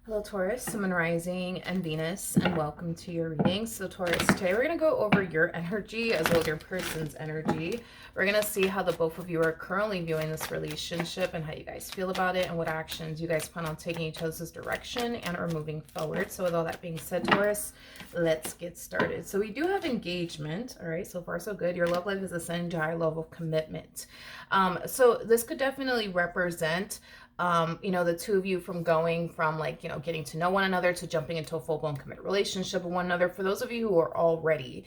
Hello Taurus, Sun, Moon, Rising, and Venus, and welcome to your reading. So Taurus, today we're going to go over your energy as well as your person's energy. We're going to see how the both of you are currently viewing this relationship and how you guys feel about it and what actions you guys plan on taking each other's direction and are moving forward. So with all that being said, Taurus, let's get started. So we do have engagement. All right, so far so good. Your love life is ascending to a higher level of commitment. So this could definitely represent the two of you from going from getting to know one another to jumping into a full-blown committed relationship with one another. For those of you who are already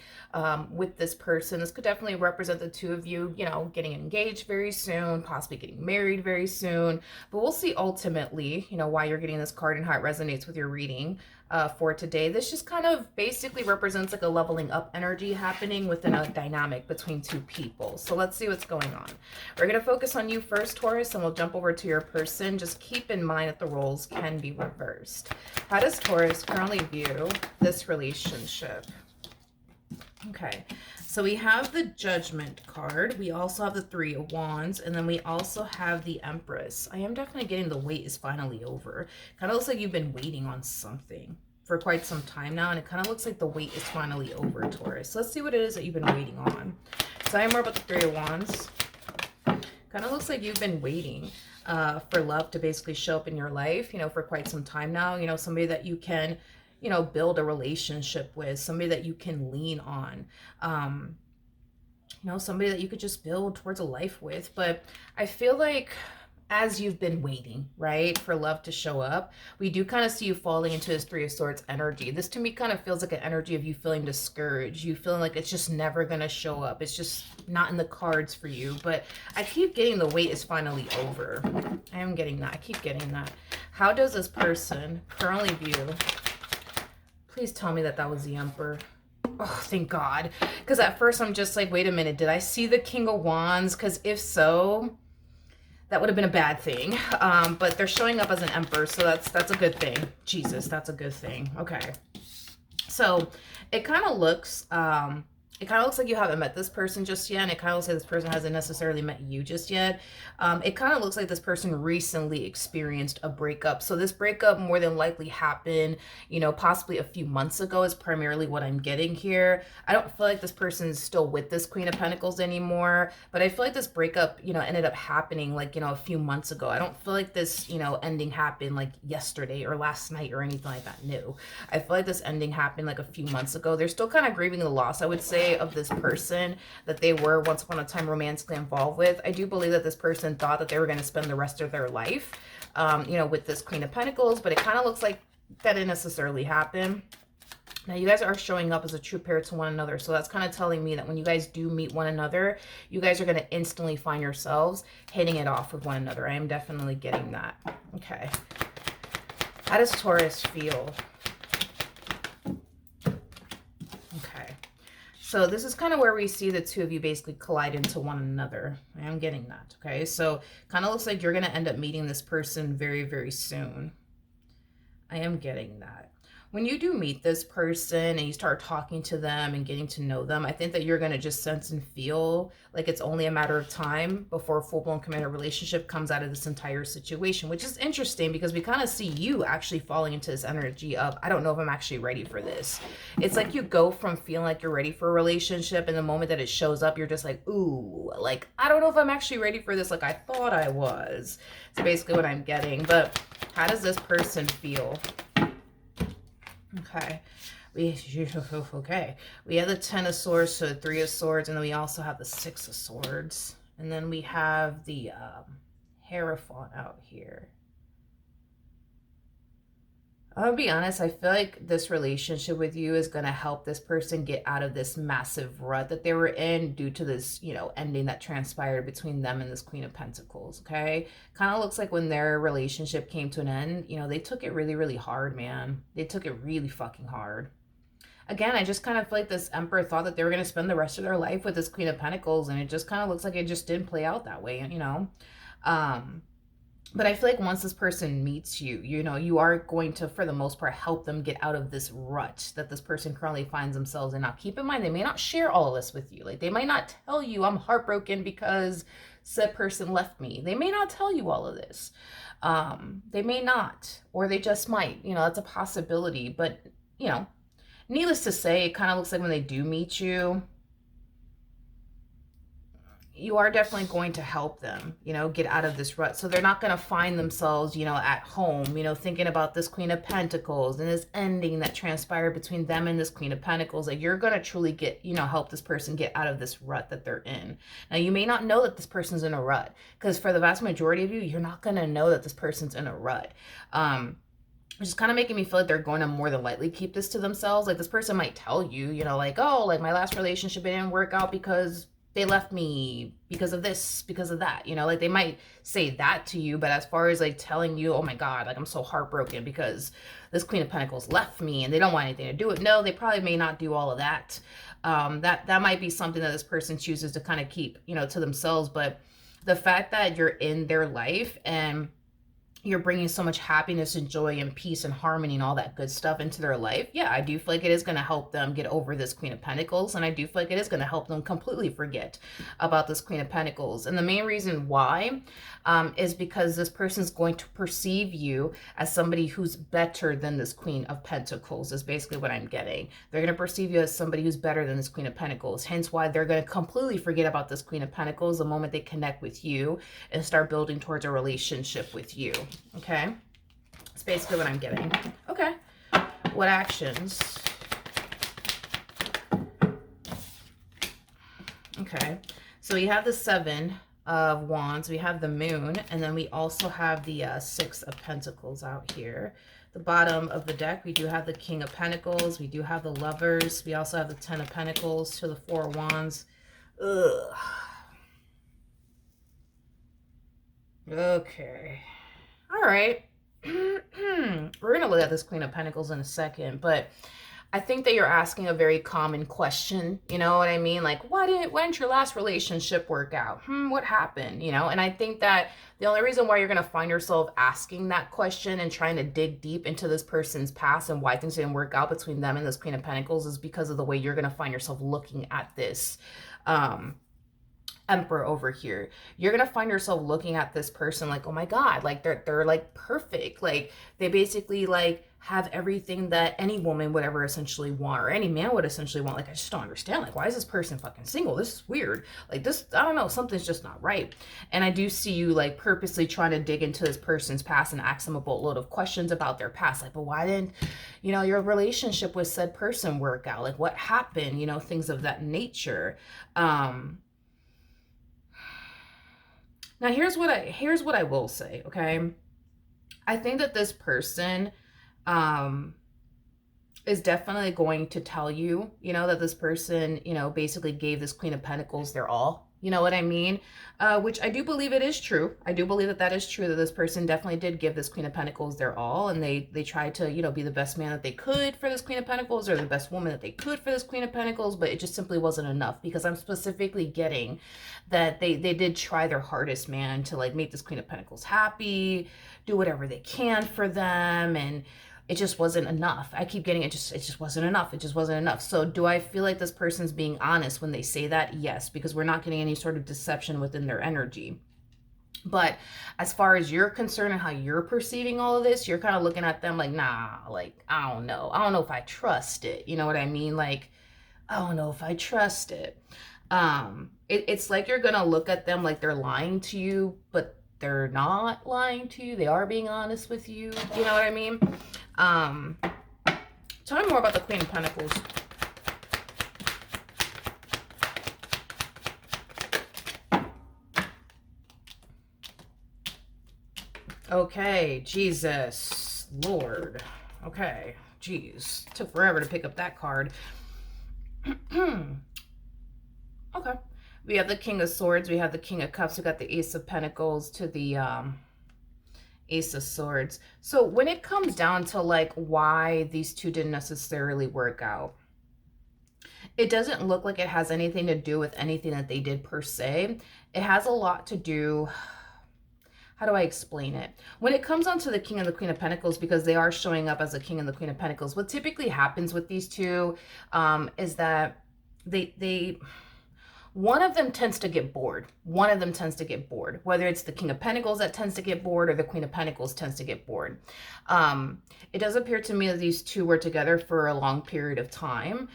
with this person, this could definitely represent the two of you, getting engaged very soon, possibly getting married very soon. But we'll see ultimately, why you're getting this card and how it resonates with your reading for today. This just kind of basically represents like a leveling up energy happening within a dynamic between two people. So let's see what's going on. We're going to focus on you first, Taurus, and we'll jump over to your person. Just keep in mind that the roles can be reversed. How does Taurus currently view this relationship? Okay, so we have the Judgment card. We also have the Three of Wands, and then we also have the Empress. I am definitely getting the wait is finally over. Kind of looks like you've been waiting on something for quite some time now, and it kind of looks like the wait is finally over, Taurus. So let's see what it is that you've been waiting on. So I am more about the Three of Wands. Kind of looks like you've been waiting for love to basically show up in your life, for quite some time now. Somebody that you can build a relationship with, somebody that you can lean on, somebody that you could just build towards a life with. But I feel like as you've been waiting, right, for love to show up, we do kind of see you falling into this Three of Swords energy. This to me kind of feels like an energy of you feeling discouraged, you feeling like it's just never going to show up. It's just not in the cards for you. But I keep getting the wait is finally over. I am getting that. I keep getting that. How does this person currently view? Please tell me that that was the Emperor. Oh, thank God. Because at first I'm just like, wait a minute, did I see the King of Wands? Because if so, that would have been a bad thing. But they're showing up as an Emperor, so that's a good thing. Jesus, that's a good thing. Okay. So it kind of looks like you haven't met this person just yet, and it kind of looks like this person hasn't necessarily met you just yet. It kind of looks like this person recently experienced a breakup. So this breakup more than likely happened, possibly a few months ago is primarily what I'm getting here. I don't feel like this person is still with this Queen of Pentacles anymore, but I feel like this breakup, ended up happening a few months ago. I don't feel like this, ending happened like yesterday or last night or anything like that new. I feel like this ending happened like a few months ago. They're still kind of grieving the loss, I would say, of this person that they were once upon a time romantically involved with. I do believe that this person thought that they were going to spend the rest of their life, with this Queen of Pentacles, but it kind of looks like that didn't necessarily happen. Now, you guys are showing up as a true pair to one another, so that's kind of telling me that when you guys do meet one another, you guys are going to instantly find yourselves hitting it off with one another. I am definitely getting that. Okay. How does Taurus feel? Okay. So this is kind of where we see the two of you basically collide into one another. I am getting that, okay? So kind of looks like you're going to end up meeting this person very, very soon. I am getting that. When you do meet this person and you start talking to them and getting to know them, I think that you're going to just sense and feel like it's only a matter of time before a full-blown committed relationship comes out of this entire situation, which is interesting because we kind of see you actually falling into this energy of, I don't know if I'm actually ready for this. It's like you go from feeling like you're ready for a relationship, and the moment that it shows up, you're just like, ooh, like, I don't know if I'm actually ready for this like I thought I was. It's basically what I'm getting. But how does this person feel? Okay, we have the Ten of Swords, so the Three of Swords, and then we also have the Six of Swords, and then we have the Hierophant out here. I'll be honest, I feel like this relationship with you is going to help this person get out of this massive rut that they were in due to this, ending that transpired between them and this Queen of Pentacles, okay? Kind of looks like when their relationship came to an end, they took it really, really hard, man. They took it really fucking hard. Again, I just kind of feel like this Emperor thought that they were going to spend the rest of their life with this Queen of Pentacles, and it just kind of looks like it just didn't play out that way, But I feel like once this person meets you, you are going to, for the most part, help them get out of this rut that this person currently finds themselves in. Now, keep in mind, they may not share all of this with you. Like, they might not tell you, I'm heartbroken because said person left me. They may not tell you all of this. They may not, or they just might, that's a possibility. But, needless to say, it kind of looks like when they do meet you, you are definitely going to help them, get out of this rut. So they're not going to find themselves, at home, thinking about this Queen of Pentacles and this ending that transpired between them and this Queen of Pentacles. Like, you're going to truly get, help this person get out of this rut that they're in. Now, you may not know that this person's in a rut, because for the vast majority of you, you're not going to know that this person's in a rut. Which is kind of making me feel like they're going to more than likely keep this to themselves. Like, this person might tell you, like, oh, like, my last relationship, it didn't work out because they left me because of this, because of that, like, they might say that to you. But as far as like telling you, oh my God, like, I'm so heartbroken because this Queen of Pentacles left me and they don't want anything to do with it. No, they probably may not do all of that. That might be something that this person chooses to kind of keep, to themselves. But the fact that you're in their life and you're bringing so much happiness and joy and peace and harmony and all that good stuff into their life, yeah, I do feel like it is going to help them get over this Queen of Pentacles. And I do feel like it is going to help them completely forget about this Queen of Pentacles. And the main reason why is because this person is going to perceive you as somebody who's better than this Queen of Pentacles, is basically what I'm getting. They're going to perceive you as somebody who's better than this Queen of Pentacles. Hence why they're going to completely forget about this Queen of Pentacles the moment they connect with you and start building towards a relationship with you. Okay, that's basically what I'm getting. Okay, what actions? Okay, so we have the Seven of Wands, we have the Moon, and then we also have the Six of Pentacles out here. The bottom of the deck, we do have the King of Pentacles, we do have the Lovers, we also have the Ten of Pentacles to the Four of Wands. Ugh. Okay. All right. We're going to look at this Queen of Pentacles in a second, but I think that you're asking a very common question. You know what I mean? Like, why didn't your last relationship work out? What happened? And I think that the only reason why you're going to find yourself asking that question and trying to dig deep into this person's past and why things didn't work out between them and this Queen of Pentacles is because of the way you're going to find yourself looking at this Emperor over here. You're gonna find yourself looking at this person like, oh my God, like they're like perfect. Like, they basically like have everything that any woman would ever essentially want, or any man would essentially want. Like, I just don't understand. Like, why is this person fucking single? This is weird. Like, this, I don't know, something's just not right. And I do see you like purposely trying to dig into this person's past and ask them a boatload of questions about their past. Like, but why didn't, your relationship with said person work out? Like, what happened? Things of that nature. Now, here's what I will say, okay? I think that this person is definitely going to tell you, that this person, basically gave this Queen of Pentacles their all. You know what I mean? Which I do believe it is true. I do believe that is true, that this person definitely did give this Queen of Pentacles their all, and they tried to, be the best man that they could for this Queen of Pentacles, or the best woman that they could for this Queen of Pentacles, but it just simply wasn't enough, because I'm specifically getting that they did try their hardest, man, to like make this Queen of Pentacles happy, do whatever they can for them, and it just wasn't enough. I keep getting it just wasn't enough. It just wasn't enough. So do I feel like this person's being honest when they say that? Yes, because we're not getting any sort of deception within their energy. But as far as you're concerned and how you're perceiving all of this, you're kind of looking at them like, nah, like, I don't know. I don't know if I trust it. You know what I mean? Like, I don't know if I trust it. It's like you're going to look at them like they're lying to you, but they're not lying to you. They are being honest with you. You know what I mean? Tell me more about the Queen of Pentacles. Okay, Jesus, Lord. Okay, geez, took forever to pick up that card. Okay, we have the King of Swords, we have the King of Cups, we got the Ace of Pentacles to the Ace of Swords. So when it comes down to like why these two didn't necessarily work out, it doesn't look like it has anything to do with anything that they did per se. It has a lot to do, how do I explain it? When it comes on to the King and the Queen of Pentacles, because they are showing up as the King and the Queen of Pentacles, what typically happens with these two is that they one of them tends to get bored. One of them tends to get bored, whether it's the King of Pentacles that tends to get bored or the Queen of Pentacles tends to get bored. It does appear to me that these two were together for a long period of time.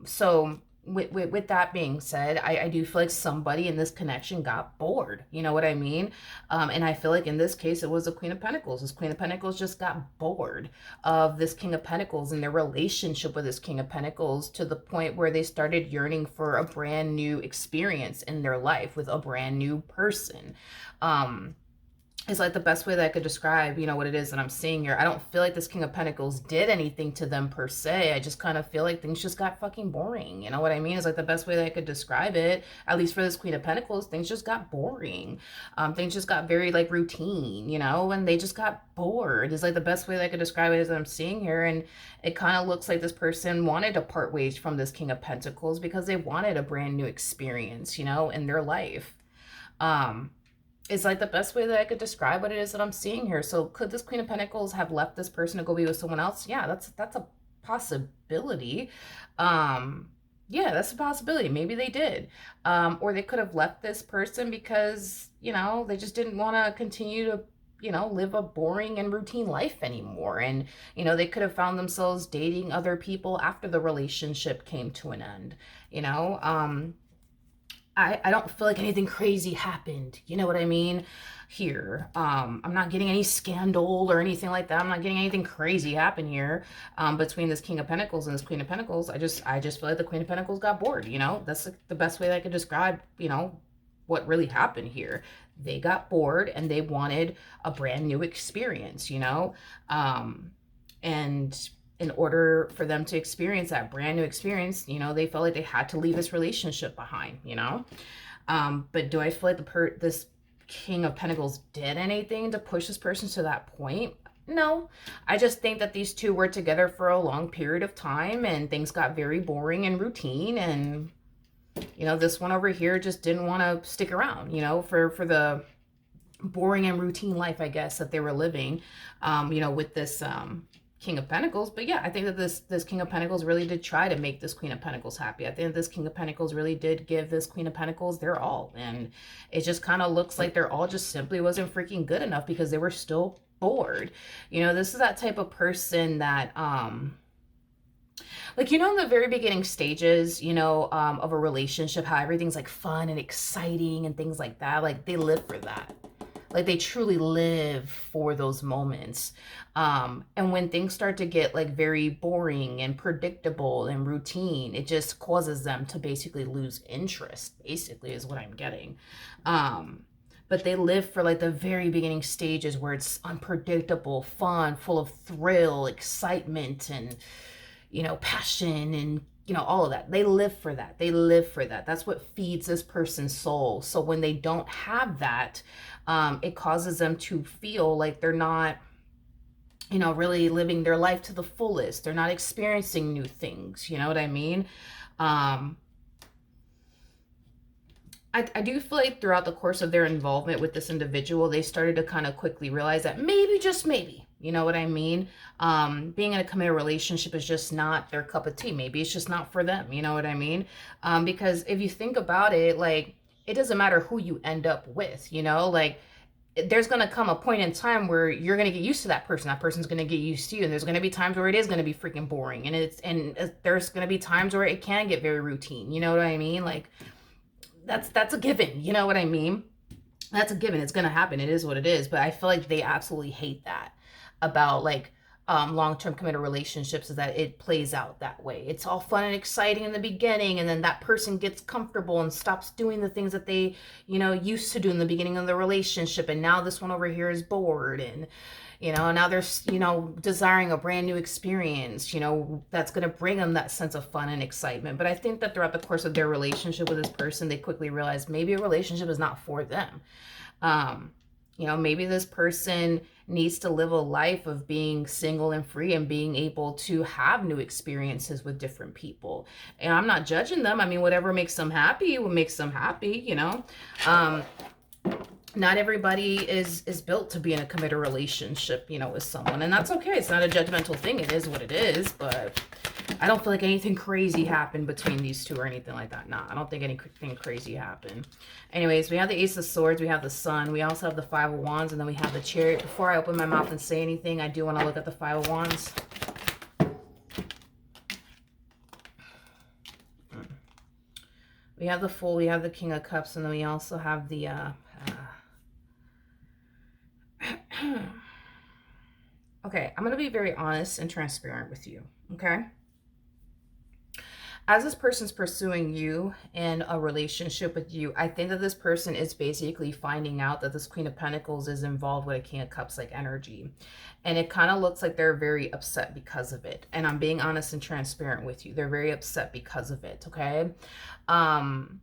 So with that being said, I do feel like somebody in this connection got bored. You know what I mean? And I feel like in this case, it was the Queen of Pentacles. This Queen of Pentacles just got bored of this King of Pentacles and their relationship with this King of Pentacles to the point where they started yearning for a brand new experience in their life with a brand new person. Is like the best way that I could describe, you know, what it is that I'm seeing here. I don't feel like this King of Pentacles did anything to them per se. I just kind of feel like things just got fucking boring. You know what I mean? It's like the best way that I could describe it, at least for this Queen of Pentacles, things just got boring. Things just got very like routine, you know, and they just got bored. It's like the best way that I could describe it is that I'm seeing here. And it kind of looks like this person wanted to part ways from this King of Pentacles because they wanted a brand new experience, you know, in their life. It's like the best way that I could describe what it is that I'm seeing here. So could this Queen of Pentacles have left this person to go be with someone else? Yeah, that's a possibility. Yeah, that's a possibility. Maybe they did. Or they could have left this person because, you know, they just didn't want to continue to, you know, live a boring and routine life anymore. And, you know, they could have found themselves dating other people after the relationship came to an end, you know. I don't feel like anything crazy happened. You know what I mean? Here. I'm not getting any scandal or anything like that. I'm not getting anything crazy happen here between this King of Pentacles and this Queen of Pentacles. I just feel like the Queen of Pentacles got bored, you know? That's the best way that I could describe, you know, what really happened here. They got bored and they wanted a brand new experience, you know? And in order for them to experience that brand new experience, you know, they felt like they had to leave this relationship behind, you know? But do I feel like this King of Pentacles did anything to push this person to that point? No. I just think that these two were together for a long period of time and things got very boring and routine, and, you know, this one over here just didn't want to stick around, you know, for the boring and routine life, I guess, that they were living, you know, with this, King of Pentacles. But yeah, I think that this King of Pentacles really did try to make this Queen of Pentacles happy. I think that this King of Pentacles really did give this Queen of Pentacles their all, and it just kind of looks like their all just simply wasn't freaking good enough because they were still bored. You know, this is that type of person that like, you know, in the very beginning stages, you know, of a relationship, how everything's like fun and exciting and things like that, like they live for that. Like they truly live for those moments. And when things start to get like very boring and predictable and routine, it just causes them to basically lose interest, basically is what I'm getting. But they live for like the very beginning stages where it's unpredictable, fun, full of thrill, excitement, and, you know, passion, and, you know, all of that. They live for that. They live for that. That's what feeds this person's soul. So when they don't have that, it causes them to feel like they're not, you know, really living their life to the fullest. They're not experiencing new things. You know what I mean? I do feel like throughout the course of their involvement with this individual, they started to kind of quickly realize that maybe, just maybe, you know what I mean? Being in a committed relationship is just not their cup of tea. Maybe it's just not for them. You know what I mean? Because if you think about it, like, it doesn't matter who you end up with, you know, like there's going to come a point in time where you're going to get used to that person. That person's going to get used to you. And there's going to be times where it is going to be freaking boring. And there's going to be times where it can get very routine. You know what I mean? Like that's a given. You know what I mean? That's a given. It's going to happen. It is what it is. But I feel like they absolutely hate that about like long-term committed relationships, is that it plays out that way. It's all fun and exciting in the beginning, and then that person gets comfortable and stops doing the things that they, you know, used to do in the beginning of the relationship, and now this one over here is bored, and, you know, now they're, you know, desiring a brand new experience, you know, that's going to bring them that sense of fun and excitement. But I think that throughout the course of their relationship with this person, they quickly realize maybe a relationship is not for them. You know, maybe this person needs to live a life of being single and free and being able to have new experiences with different people. And I'm not judging them. I mean, whatever makes them happy, what makes them happy, you know. Not everybody is built to be in a committed relationship, you know, with someone. And that's okay. It's not a judgmental thing. It is what it is. But I don't feel like anything crazy happened between these two or anything like that. Nah, I don't think anything crazy happened. Anyways, we have the Ace of Swords, we have the Sun, we also have the Five of Wands, and then we have the Chariot. Before I open my mouth and say anything, I do want to look at the Five of Wands. We have the Fool, we have the King of Cups, and then we also have the okay, I'm going to be very honest and transparent with you, okay? As this person's pursuing you in a relationship with you, I think that this person is basically finding out that this Queen of Pentacles is involved with a King of Cups like energy. And it kind of looks like they're very upset because of it. And I'm being honest and transparent with you. They're very upset because of it, okay? I'm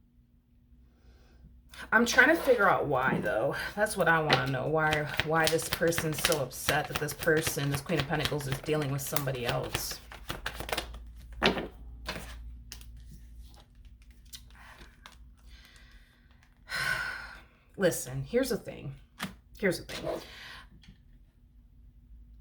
trying to figure out why, though. That's what I want to know. Why this person's so upset that this person, this Queen of Pentacles, is dealing with somebody else. Listen, here's the thing.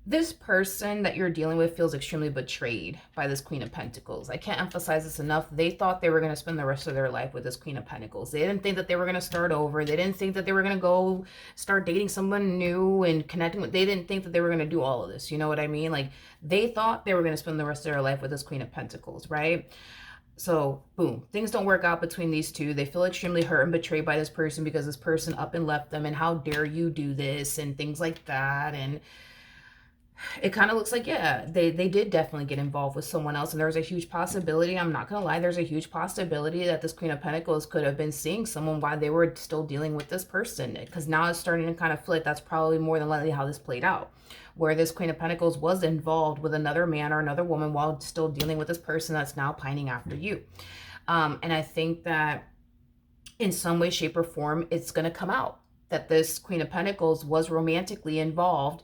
This person that you're dealing with feels extremely betrayed by this Queen of Pentacles. I can't emphasize this enough. They thought they were going to spend the rest of their life with this Queen of Pentacles. They didn't think that they were going to start over. They didn't think that they were going to go start dating someone new and connecting with. They didn't think that they were going to do all of this. You know what I mean? Like, they thought they were going to spend the rest of their life with this Queen of Pentacles, right? So, boom, things don't work out between these two. They feel extremely hurt and betrayed by this person because this person up and left them, and how dare you do this, and things like that. And it kind of looks like, yeah, they did definitely get involved with someone else. And there's a huge possibility, I'm not going to lie, there's a huge possibility that this Queen of Pentacles could have been seeing someone while they were still dealing with this person. Because now it's starting to kind of feel like that's probably more than likely how this played out. Where this Queen of Pentacles was involved with another man or another woman while still dealing with this person that's now pining after you. And I think that in some way, shape, or form, it's going to come out that this Queen of Pentacles was romantically involved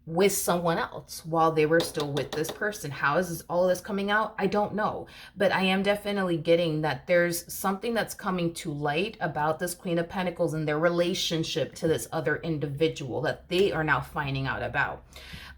with someone else while they were still with this person. How is all of this coming out? I don't know. But I am definitely getting that there's something that's coming to light about this Queen of Pentacles and their relationship to this other individual that they are now finding out about.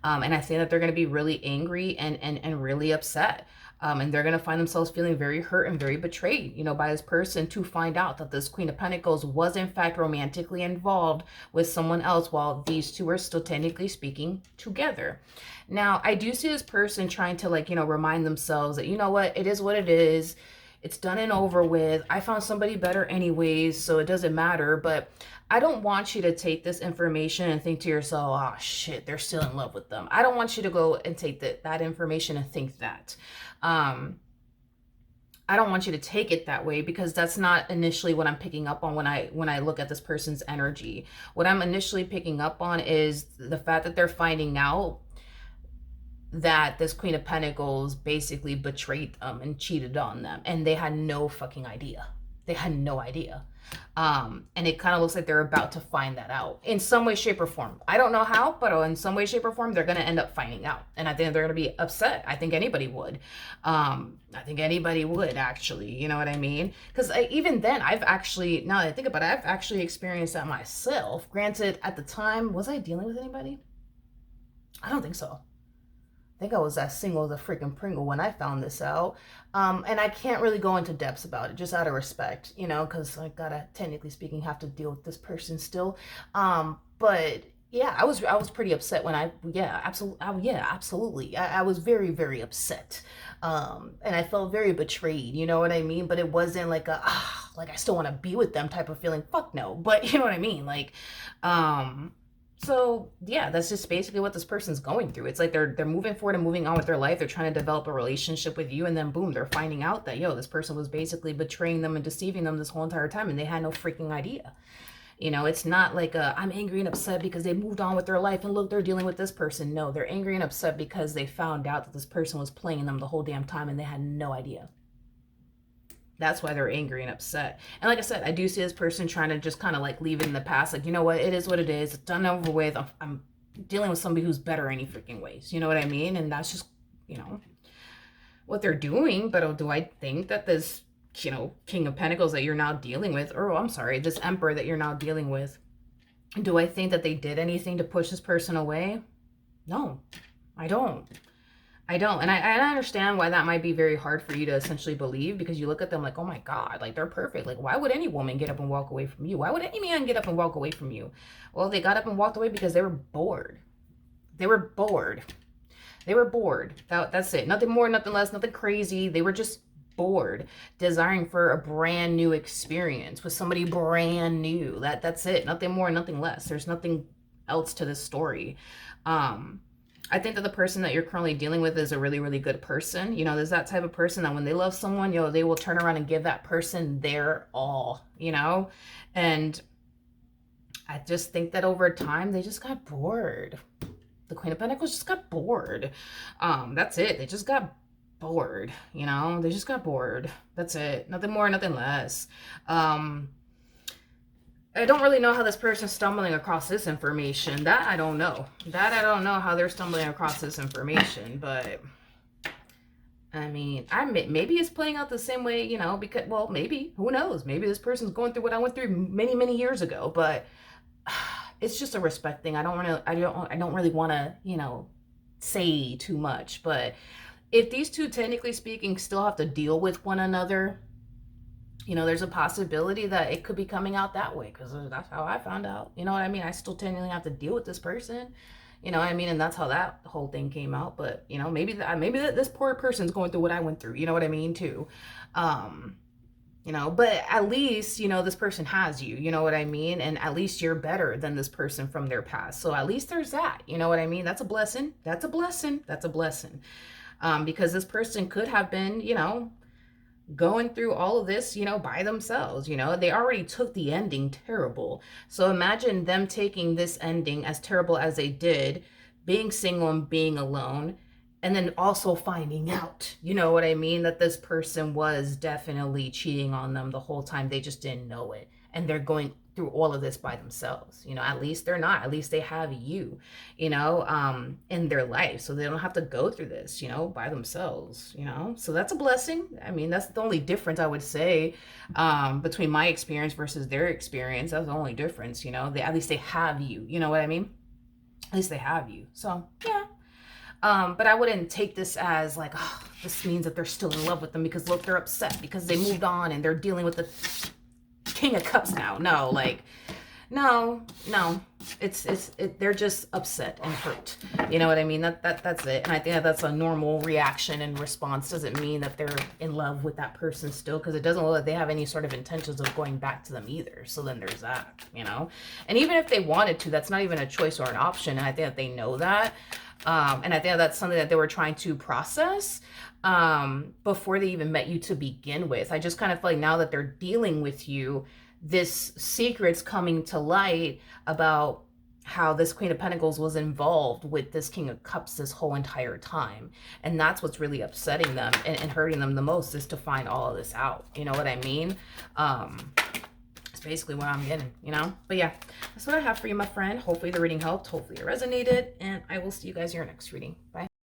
And I think that they're going to be really angry and really upset. And they're going to find themselves feeling very hurt and very betrayed, you know, by this person, to find out that this Queen of Pentacles was in fact romantically involved with someone else while these two are still technically speaking together. Now, I do see this person trying to, like, you know, remind themselves that, you know what, it is what it is. It's done and over with. I found somebody better anyways, so it doesn't matter. But I don't want you to take this information and think to yourself, oh shit, they're still in love with them. I don't want you to go and take that information and think that. I don't want you to take it that way, because that's not initially what I'm picking up on when I look at this person's energy. What I'm initially picking up on is the fact that they're finding out that this Queen of Pentacles basically betrayed them and cheated on them, and they had no fucking idea. They had no idea. And it kind of looks like they're about to find that out in some way, shape, or form. I don't know how, but in some way, shape, or form, they're going to end up finding out. And I think they're going to be upset. I think anybody would. I think anybody would, actually. You know what I mean? Because even then, I've actually, now that I think about it, I've actually experienced that myself. Granted, at the time, was I dealing with anybody? I don't think so. I think I was as single as a freaking Pringle when I found this out. And I can't really go into depths about it, just out of respect, you know, because I gotta, technically speaking, have to deal with this person still. But yeah, I was pretty upset when absolutely. I was very, very upset. And I felt very betrayed, you know what I mean? But it wasn't like like I still want to be with them type of feeling. Fuck no. But you know what I mean? Like, so yeah, that's just basically what this person's going through. It's like they're moving forward and moving on with their life. They're trying to develop a relationship with you, and then boom, they're finding out that, yo, this person was basically betraying them and deceiving them this whole entire time, and they had no freaking idea. You know, it's not like I'm angry and upset because they moved on with their life and look, they're dealing with this person. No, they're angry and upset because they found out that this person was playing them the whole damn time, and they had no idea. That's why they're angry and upset. And like I said, I do see this person trying to just kind of like leave it in the past. Like, you know what? It is what it is. It's done over with. I'm dealing with somebody who's better any freaking ways. You know what I mean? And that's just, you know, what they're doing. But do I think that this, you know, King of Pentacles that you're now dealing with, or I'm sorry, this Emperor that you're now dealing with, do I think that they did anything to push this person away? No, I don't. I don't. And I understand why that might be very hard for you to essentially believe, because you look at them like, oh my God, like they're perfect. Like, why would any woman get up and walk away from you? Why would any man get up and walk away from you? Well, they got up and walked away because they were bored. They were bored. They were bored. That's it. Nothing more, nothing less, nothing crazy. They were just bored, desiring for a brand new experience with somebody brand new. That's it. Nothing more, nothing less. There's nothing else to this story. I think that the person that you're currently dealing with is a really, really good person. You know, there's that type of person that when they love someone, you know, they will turn around and give that person their all, you know? And I just think that over time, they just got bored. The Queen of Pentacles just got bored. That's it. They just got bored, you know? They just got bored. That's it. Nothing more, nothing less. I don't really know how this person's stumbling across this information. That I don't know. That I don't know how they're stumbling across this information. But, I mean, maybe it's playing out the same way, you know, because, well, maybe. Who knows? Maybe this person's going through what I went through many, many years ago. But it's just a respect thing. I don't really want to, you know, say too much. But if these two, technically speaking, still have to deal with one another, you know, there's a possibility that it could be coming out that way, because that's how I found out. You know what I mean? I still technically have to deal with this person. You know what I mean? And that's how that whole thing came out. But, you know, maybe this poor person's going through what I went through. You know what I mean, too. You know, but at least, you know, this person has you. You know what I mean? And at least you're better than this person from their past. So at least there's that. You know what I mean? That's a blessing. That's a blessing. That's a blessing. Because this person could have been, you know, going through all of this, you know, by themselves. You know, they already took the ending terrible. So imagine them taking this ending, as terrible as they did, being single and being alone, and then also finding out, you know what I mean, that this person was definitely cheating on them the whole time. They just didn't know it. And they're going through all of this by themselves. You know, at least they're not. At least they have you, you know, in their life. So they don't have to go through this, you know, by themselves, you know. So that's a blessing. I mean, that's the only difference I would say between my experience versus their experience. That's the only difference, you know. At least they have you, you know what I mean? At least they have you. So, yeah. But I wouldn't take this as like, oh, this means that they're still in love with them because look, they're upset because they moved on and they're dealing with the King of Cups now. No, like, no. They're just upset and hurt. You know what I mean? That's it. And I think that's a normal reaction and response. Doesn't mean that they're in love with that person still, because it doesn't look like they have any sort of intentions of going back to them either. So then there's that, you know? And even if they wanted to, that's not even a choice or an option. And I think that they know that. And I think that's something that they were trying to process before they even met you to begin with. I just kind of feel like now that they're dealing with you, this secret's coming to light about how this Queen of Pentacles was involved with this King of Cups this whole entire time. And that's what's really upsetting them and hurting them the most, is to find all of this out. You know what I mean? Basically what I'm getting, you know. But yeah, that's what I have for you, my friend. Hopefully the reading helped, hopefully it resonated, and I will see you guys in your next reading. Bye.